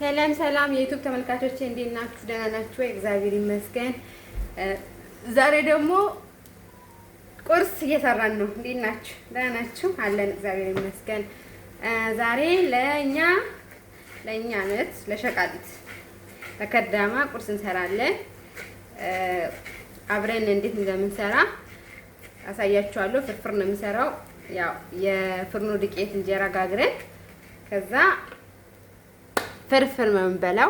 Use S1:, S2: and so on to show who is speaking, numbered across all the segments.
S1: ሰላም ሰላም የዩቲዩብ ተመልካቾቼ እንዴት ናችሁ? ደህና ናችሁ ወይ? እግዚአብሔር ይመስገን። ዛሬ ደግሞ ቁርስ እየሰራን ነው። እንዴት ናችሁ? ደህና ናችሁ? አለን እግዚአብሔር ይመስገን። ዛሬ ለእኛ ነት ለሸቃሊት ለከዳማ ቁርስ እንሰራለን። አብረን እንዴት እንደምንሰራ አሳያችኋለሁ። ፍርፍር ነው የምሰራው። ያው የፍርኖ ዱቄት እንጀራ ጋግረን ከዛ ፍርፍር ነው የምንበላው።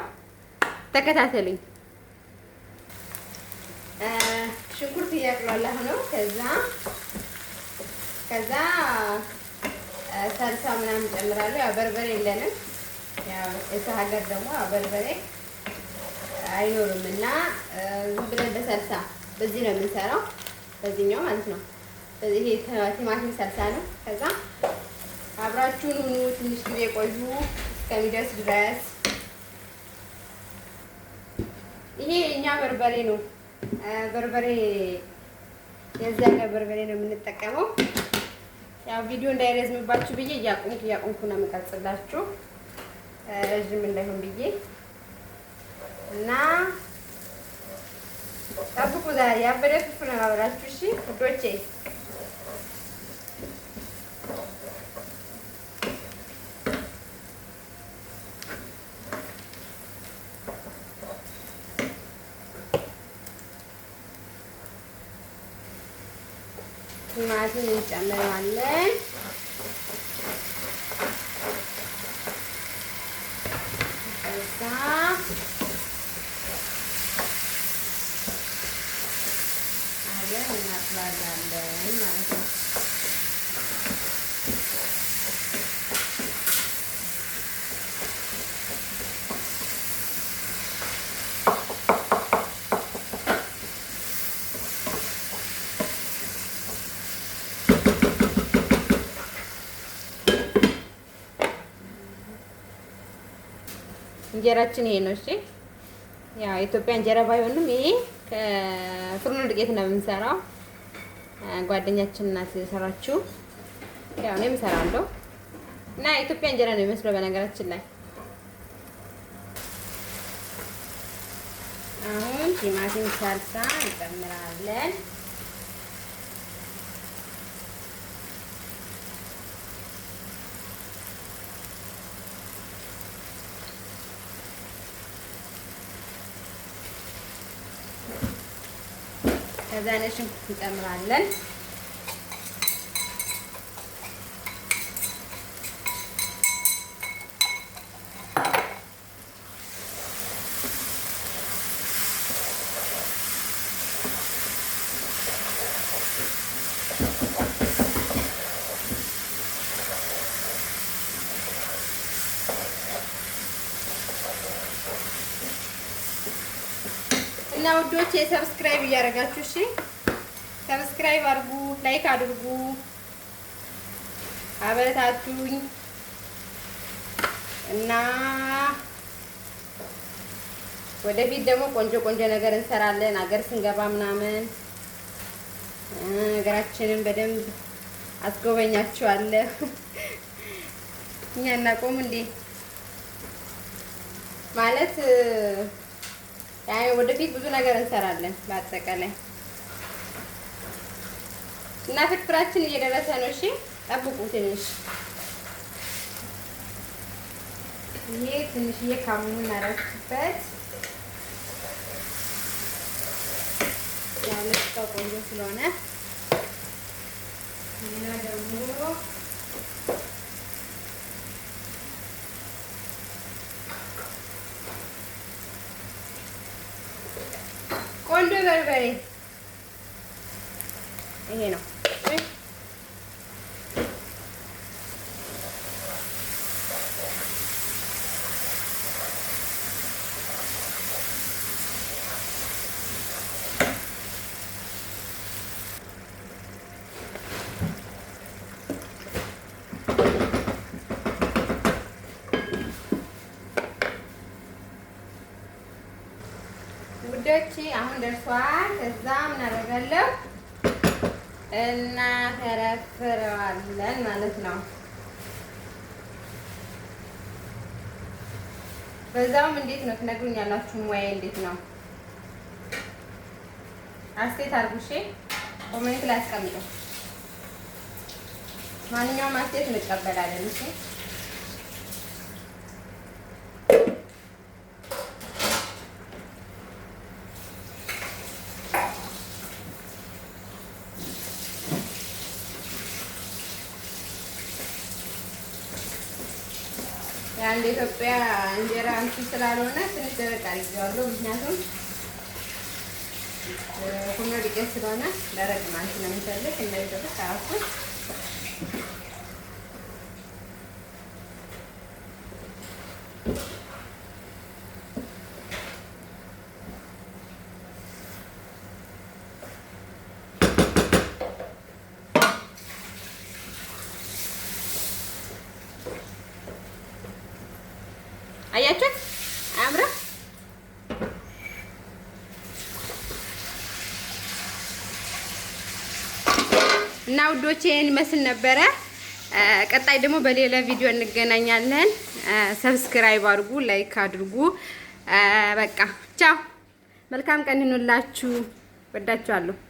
S1: ተከታተሉኝ። ሽንኩርት እያቁላላሁ ነው። ከዛ ሰልሳ ምናምን ጨምራለሁ። ያው በርበሬ የለንም። ያው እዚህ ሀገር ደግሞ በርበሬ አይኖርም እና ዝም ብለን በሰልሳ በዚህ ነው የምንሰራው። በዚህኛው ማለት ነው። ይሄ ቲማቲም ሰልሳ ነው። ከዛ አብራችሁን ሁኑ። ትንሽ ጊዜ ቆዩ እስከሚደርስ ድረስ። ይሄ እኛ በርበሬ ነው። በርበሬ የዚህ ሀገር በርበሬ ነው የምንጠቀመው። ያው ቪዲዮ እንዳይረዝምባችሁ ብዬ እያቆምኩ ነው የምቀርጽላችሁ ረዥም እንዳይሆን ብዬ እና ጠብቁ። ዛሬ ያበደ ፍርፍር ነው አብራችሁ። እሺ ውዶቼ ቲማቲም እንጨምራለን። ከዛ አብረን እናጥላለን ማለት ነው። እንጀራችን ይሄ ነው። እሺ ያው የኢትዮጵያ እንጀራ ባይሆንም ይሄ ከፍርኖ ዱቄት ነው የምንሰራው። ጓደኛችን እናት ሰራችሁ። ያው እኔም እሰራለሁ እና የኢትዮጵያ እንጀራ ነው የሚመስለው በነገራችን ላይ። አሁን ቲማቲም ሳልሳ እንጨምራለን። ከዛ ነጭ ሽንኩርት እንጨምራለን። እና ውዶቼ ሰብስክራይብ እያደረጋችሁ እሺ፣ ሰብስክራይብ አድርጉ፣ ላይክ አድርጉ፣ አበረታቱኝ እና ወደፊት ደግሞ ቆንጆ ነገር እንሰራለን። ሀገር ስንገባ ምናምን ሀገራችንን በደንብ አስጎበኛችኋለሁ። እኛ እናቆም እንዴ ማለት ወደፊት ብዙ ነገር እንሰራለን በአጠቃላይ እና ፍርፍራችን እየደረሰ ነው። እሺ ጠብቁ ትንሽ። ይሄ ትንሽዬ ካሙን እናደርግበት ያው ለስታው ቆንጆ ስለሆነ እና ደግሞ ቆንጆ በርበሬ ይሄ ነው። ውዶቼ አሁን ደርሷል። ከዛ ምን አደርጋለሁ እናፈረፍረዋለን ማለት ነው። በዛውም እንዴት ነው ትነግሩኛላችሁ? ሙያዬ እንዴት ነው? አስተያየት አድርጉ። እሺ ኮሜንት ላይ አስቀምጡ። ማንኛውም አስተያየት እንቀበላለን። እሺ የአንድ ኢትዮጵያ እንጀራ እንትን ስላልሆነ ትንሽ ደረቅ አድርጌዋለሁ። ምክንያቱም ሆኖ ዱቄት ስለሆነ ደረቅ ማለት ነው የሚፈልግ እንደዚህ ታውቁት። አያችሁት? አያምርም? እና ውዶቼ ይሄን ይመስል ነበረ። ቀጣይ ደግሞ በሌላ ቪዲዮ እንገናኛለን። ሰብስክራይብ አድርጉ፣ ላይክ አድርጉ። በቃ ቻው፣ መልካም ቀን ይሁንላችሁ። ወዳችኋለሁ።